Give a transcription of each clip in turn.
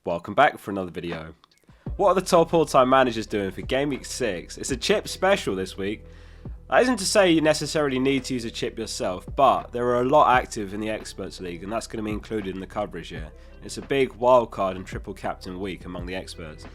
Welcome back for another video. What are the top all-time managers doing for Gameweek 6? It's a chip special this week. That isn't to say you necessarily need to use a chip yourself, but there are a lot active in the Experts League and that's going to be included in the coverage here. It's a big wildcard and triple captain week among the experts.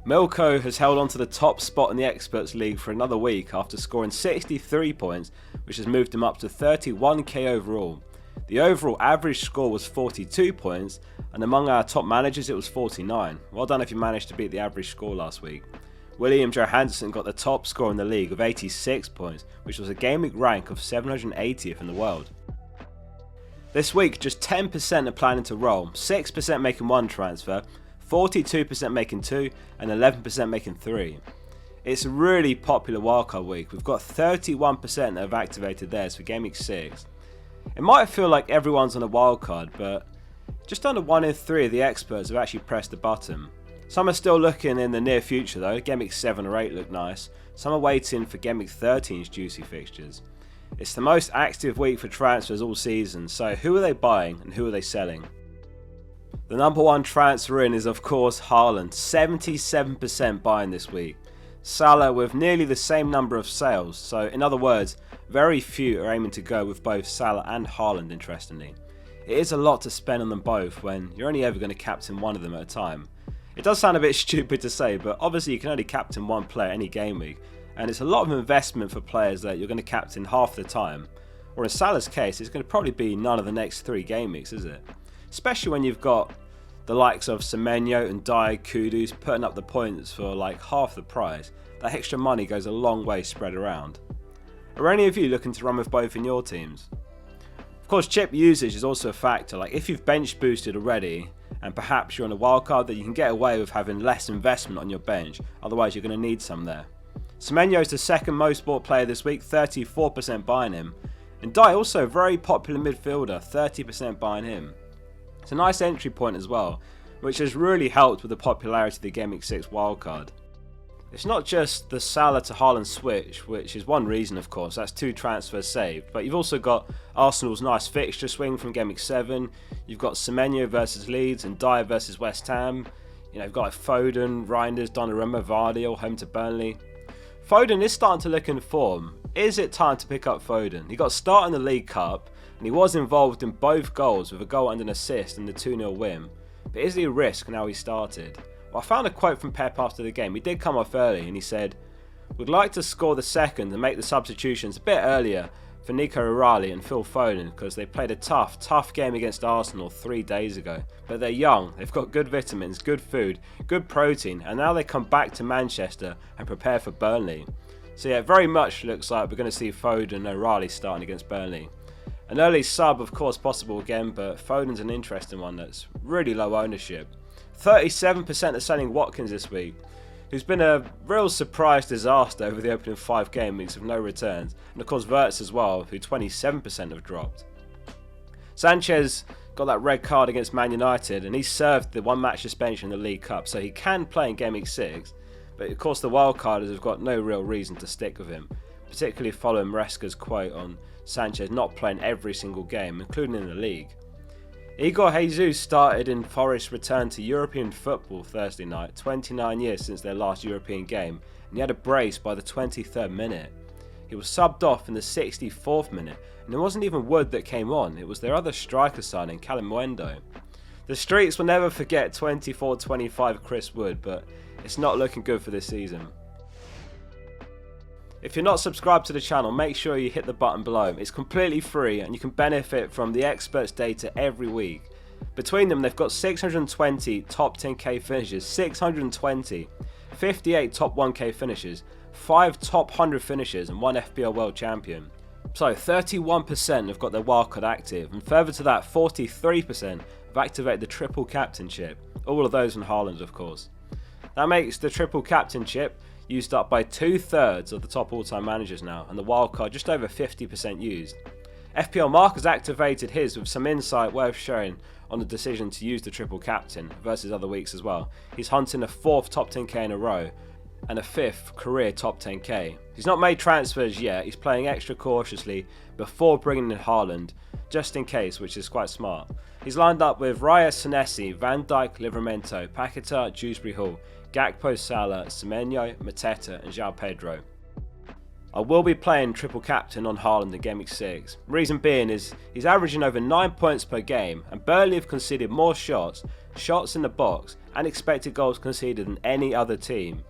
Milko has held on to the top spot in the Experts League for another week after scoring 63 points, which has moved him up to 31k overall. The overall average score was 42 points, and among our top managers it was 49. Well done if you managed to beat the average score last week. William Johansson got the top score in the league of 86 points, which was a Gameweek rank of 780th in the world. This week, just 10% are planning to roll, 6% making one transfer, 42% making two, and 11% making three. It's a really popular wildcard week. We've got 31% that have activated theirs for Gameweek 6. It might feel like everyone's on a wildcard, but just under 1 in 3 of the experts have actually pressed the button. Some are still looking in the near future though. Gameweek 7 or 8 look nice. Some are waiting for Gameweek 13's juicy fixtures. It's the most active week for transfers all season, so who are they buying and who are they selling? The number one transfer in is of course Haaland, 77% buying this week. Salah with nearly the same number of sales, so in other words, very few are aiming to go with both Salah and Haaland interestingly. It is a lot to spend on them both when you're only ever going to captain one of them at a time. It does sound a bit stupid to say, but obviously you can only captain one player any game week, and it's a lot of investment for players that you're going to captain half the time, or in Salah's case it's going to probably be none of the next 3 game weeks, is it? Especially when you've got the likes of Semenyo and Dye, Kudus putting up the points for like half the price. That extra money goes a long way spread around. Are any of you looking to run with both in your teams? Of course, chip usage is also a factor. Like if you've bench boosted already and perhaps you're on a wildcard, that you can get away with having less investment on your bench, otherwise you're going to need some there. Semenyo is the second most bought player this week, 34% buying him. And Dye also a very popular midfielder, 30% buying him. It's a nice entry point as well, which has really helped with the popularity of the Gameweek 6 wildcard. It's not just the Salah to Haaland switch, which is one reason of course, that's 2 transfers saved, but you've also got Arsenal's nice fixture swing from Gameweek 7, you've got Semenyo versus Leeds and Dyer versus West Ham, you've got like Foden, Reinders, Donnarumma, Vardy all home to Burnley. Foden is starting to look in form. Is it time to pick up Foden? He got a start in the League Cup and he was involved in both goals with a goal and an assist in the 2-0 win, but is he a risk now he started? Well, I found a quote from Pep after the game. He did come off early and he said, "We'd like to score the second and make the substitutions a bit earlier for Nico O'Reilly and Phil Foden because they played a tough game against Arsenal 3 days ago. But they're young, they've got good vitamins, good food, good protein, and now they come back to Manchester and prepare for Burnley." So yeah, it very much looks like we're going to see Foden and O'Reilly starting against Burnley. An early sub of course possible again, but Foden's an interesting one that's really low ownership. 37% are selling Watkins this week, who's been a real surprise disaster over the opening 5 game weeks with no returns, and of course Wirtz as well, who 27% have dropped. Sanchez got that red card against Man United and he served the 1 match suspension in the League Cup, so he can play in Gameweek 6, but of course the wildcarders have got no real reason to stick with him, particularly following Maresca's quote on Sanchez not playing every single game, including in the league. Igor Jesus started in Forest's return to European football Thursday night, 29 years since their last European game, and he had a brace by the 23rd minute. He was subbed off in the 64th minute, and it wasn't even Wood that came on, it was their other striker signing, Callum Mwendo. The streets will never forget 24-25 Chris Wood, but it's not looking good for this season. If you're not subscribed to the channel, make sure you hit the button below. It's completely free and you can benefit from the experts data every week. Between them, they've got 620 top 10k finishes, 620, 58 top 1k finishes, 5 top 100 finishes and 1 FPL World Champion. So 31% have got their wildcard active, and further to that 43% have activated the triple captain chip, all of those on Haaland of course. That makes the triple captain chip used up by 2/3 of the top all-time managers now, and the wildcard just over 50% used. FPL Mark has activated his with some insight worth sharing on the decision to use the triple captain versus other weeks as well. He's hunting a 4th top 10k in a row, and a 5th career top 10k. He's not made transfers yet, he's playing extra cautiously before bringing in Haaland, just in case, which is quite smart. He's lined up with Raya, Senesi, Van Dijk, Livramento, Paquetá, Dewsbury Hall, Gakpo, Salah, Semenyo, Mateta and João Pedro. I will be playing triple captain on Haaland in Gameweek 6. Reason being is he's averaging over 9 points per game and Burnley have conceded more shots in the box and expected goals conceded than any other team.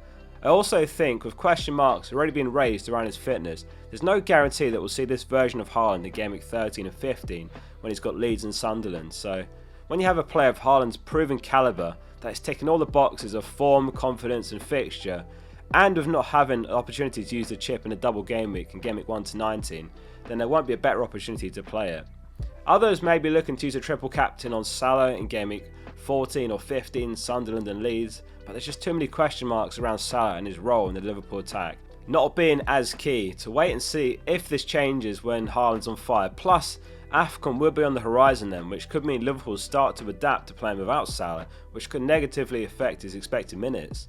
I also think with question marks already being raised around his fitness, there's no guarantee that we'll see this version of Haaland in Gameweek 13 and 15 when he's got Leeds and Sunderland. So when you have a player of Haaland's proven calibre that is ticking all the boxes of form, confidence and fixture, and of not having an opportunity to use the chip in a double game week in Game Week 1 to 19, then there won't be a better opportunity to play it. Others may be looking to use a triple captain on Salah in Game Week 14 or 15, Sunderland and Leeds, but there's just too many question marks around Salah and his role in the Liverpool attack not being as key. To wait and see if this changes when Haaland's on fire. Plus, AFCON will be on the horizon then, which could mean Liverpool start to adapt to playing without Salah, which could negatively affect his expected minutes.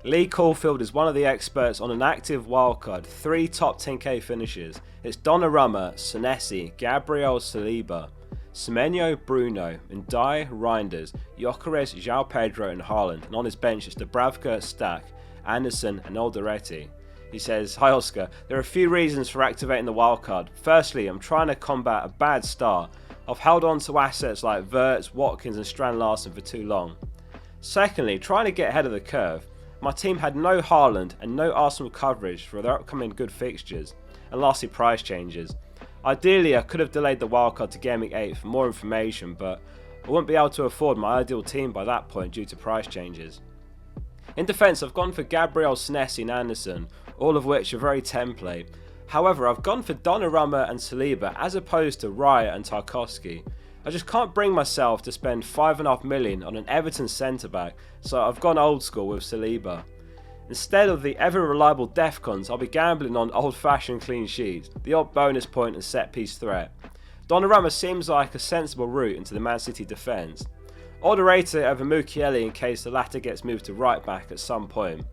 Lee Caulfield is one of the experts on an active wildcard, 3 top 10k finishes. It's Donnarumma, Senesi, Gabriel Saliba, Semenyo, Bruno, Ndiaye, Reinders, Gyökeres, João Pedro and Haaland, and on his bench it's Dubravka, Stack, Anderson and Alderete. He says, "Hi Oscar, there are a few reasons for activating the wildcard. Firstly, I'm trying to combat a bad start. I've held on to assets like Wirtz, Watkins and Strand Larsen for too long. Secondly, trying to get ahead of the curve. My team had no Haaland and no Arsenal coverage for their upcoming good fixtures. And lastly, price changes. Ideally, I could have delayed the wildcard to Game Week 8 for more information, but I wouldn't be able to afford my ideal team by that point due to price changes. In defence, I've gone for Gabriel, Senesi and Anderson, all of which are very template. However, I've gone for Donnarumma and Saliba as opposed to Raya and Tarkowski. I just can't bring myself to spend $5.5 million on an Everton centre-back, so I've gone old school with Saliba. Instead of the ever-reliable Defcons, I'll be gambling on old-fashioned clean sheets, the odd bonus point and set-piece threat. Donnarumma seems like a sensible route into the Man City defence. Alderete over Mukiele in case the latter gets moved to right-back at some point.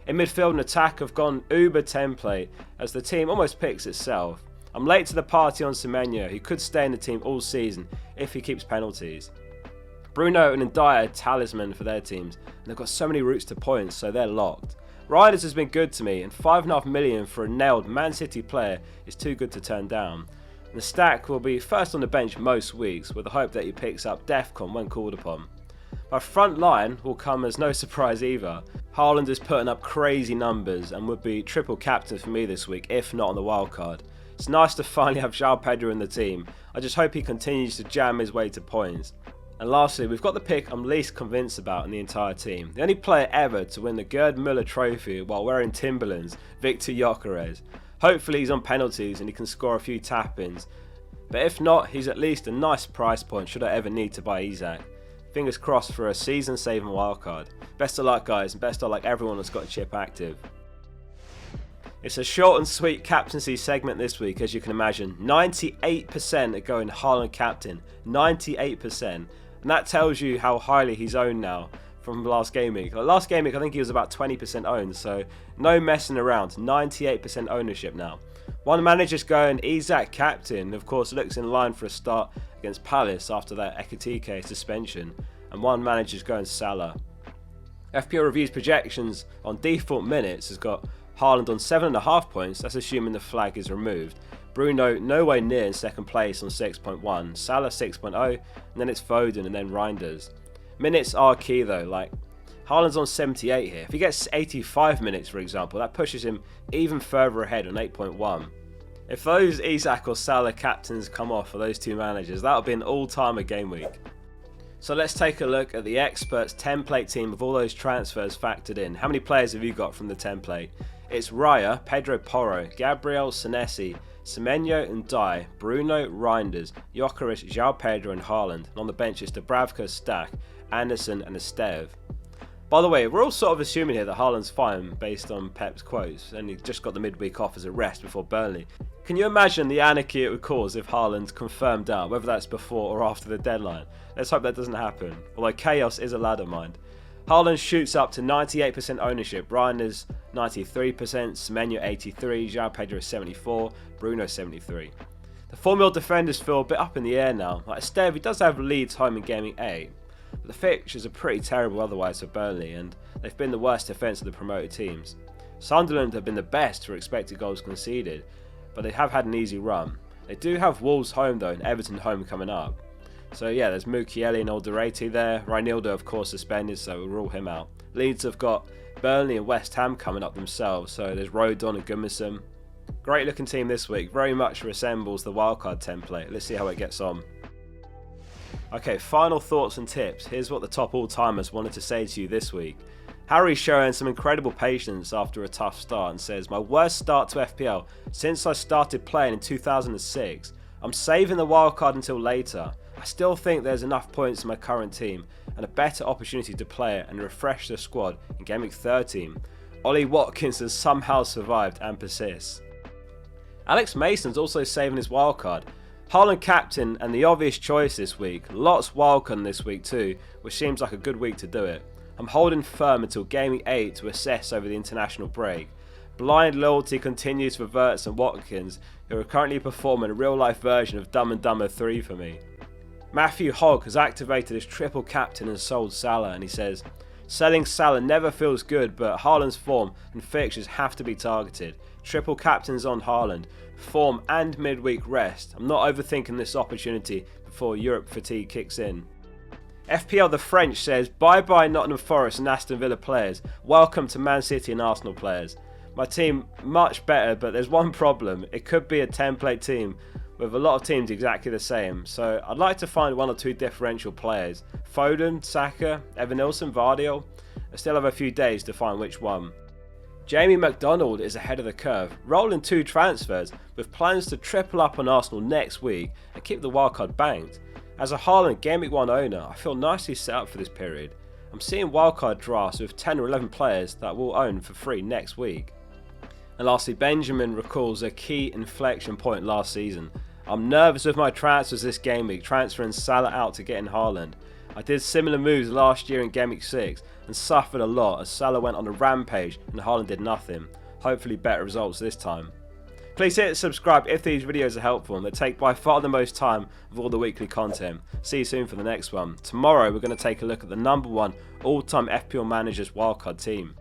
In midfield and attack, I've gone uber template as the team almost picks itself. I'm late to the party on Semenyo, who could stay in the team all season if he keeps penalties. Bruno and Ndiaye are talisman for their teams, and they've got so many routes to points, so they're locked. Reinders has been good to me, and $5.5 million for a nailed Man City player is too good to turn down. And the stack will be first on the bench most weeks, with the hope that he picks up Defcon when called upon. My front line will come as no surprise either. Haaland is putting up crazy numbers and would be triple captain for me this week, if not on the wildcard. It's nice to finally have João Pedro in the team. I just hope he continues to jam his way to points. And lastly, we've got the pick I'm least convinced about in the entire team. The only player ever to win the Gerd Müller trophy while wearing Timberlands, Victor Gyökeres. Hopefully he's on penalties and he can score a few tap-ins. But if not, he's at least a nice price point should I ever need to buy Isak. Fingers crossed for a season-saving wildcard. Best of luck guys, and best of luck everyone that's got a chip active. It's a short and sweet captaincy segment this week, as you can imagine. 98% are going Haaland captain. 98%. And that tells you how highly he's owned now from last game week. Last game week I think he was about 20% owned, so no messing around. 98% ownership now. One manager's going Isak captain, of course looks in line for a start against Palace after that Ekitike suspension. And one manager's going Salah. FPL Review's projections on default minutes has got Haaland on 7.5 points, that's assuming the flag is removed. Bruno nowhere near in second place on 6.1, Salah 6.0, and then it's Foden and then Reinders. Minutes are key though, like Haaland's on 78 here. If he gets 85 minutes for example, that pushes him even further ahead on 8.1. If those Isak or Salah captains come off for those two managers, that'll be an all-timer game week. So let's take a look at the experts template team with all those transfers factored in. How many players have you got from the template? It's Raya, Pedro Porro, Gabriel, Senesi, Semenyo and Ndiaye, Bruno, Reinders, Gyökeres, João Pedro and Haaland. And on the bench it's Dubravka, Stack, Anderson and Esteve. By the way, we're all sort of assuming here that Haaland's fine based on Pep's quotes, and he just got the midweek off as a rest before Burnley. Can you imagine the anarchy it would cause if Haaland confirmed out, whether that's before or after the deadline? Let's hope that doesn't happen, although chaos is a ladder mind. Haaland shoots up to 98% ownership, Ryan is 93%, Semenyo 83%, João Pedro 74%, Bruno 73%. The 4-mil defenders feel a bit up in the air now. Like Esteve, he does have Leeds home in Gameweek 8, but the fixtures are pretty terrible otherwise for Burnley, and they've been the worst defence of the promoted teams. Sunderland have been the best for expected goals conceded, but they have had an easy run. They do have Wolves home though, and Everton home coming up. So yeah, there's Mukiele and Alderete there. Reinildo of course suspended, so we'll rule him out. Leeds have got Burnley and West Ham coming up themselves, so there's Rodon and Gudmundsson. Great looking team this week, very much resembles the wildcard template. Let's see how it gets on. Okay, final thoughts and tips. Here's what the top all-timers wanted to say to you this week. Harry's showing some incredible patience after a tough start and says, "My worst start to FPL since I started playing in 2006. I'm saving the wildcard until later. I still think there's enough points in my current team and a better opportunity to play it and refresh the squad in Gameweek 13. Ollie Watkins has somehow survived and persists." Alex Mason's also saving his wildcard. Haaland captain and the obvious choice this week. Lots wildcard this week too, which seems like a good week to do it. I'm holding firm until Gameweek 8 to assess over the international break. Blind loyalty continues for Wirtz and Watkins, who are currently performing a real life version of Dumb and Dumber 3 for me. Matthew Hogg has activated his triple captain and sold Salah, and he says, "Selling Salah never feels good, but Haaland's form and fixtures have to be targeted. Triple captains on Haaland, form and midweek rest. I'm not overthinking this opportunity before Europe fatigue kicks in." FPL the French says, "Bye bye Nottingham Forest and Aston Villa players. Welcome to Man City and Arsenal players. My team much better, but there's one problem. It could be a template team with a lot of teams exactly the same. So I'd like to find one or two differential players. Foden, Saka, Evanilson, Vardiol. I still have a few days to find which one." Jamie McDonald is ahead of the curve, rolling 2 transfers with plans to triple up on Arsenal next week and keep the wildcard banked. As a Haaland Gameweek 1 owner, I feel nicely set up for this period. I'm seeing wildcard drafts with 10 or 11 players that will own for free next week. And lastly, Benjamin recalls a key inflection point last season. "I'm nervous with my transfers this game week, transferring Salah out to get in Haaland. I did similar moves last year in Gameweek 6 and suffered a lot as Salah went on a rampage and Haaland did nothing. Hopefully better results this time." Please hit subscribe if these videos are helpful, and they take by far the most time of all the weekly content. See you soon for the next one. Tomorrow we're going to take a look at the #1 all-time FPL managers wildcard team.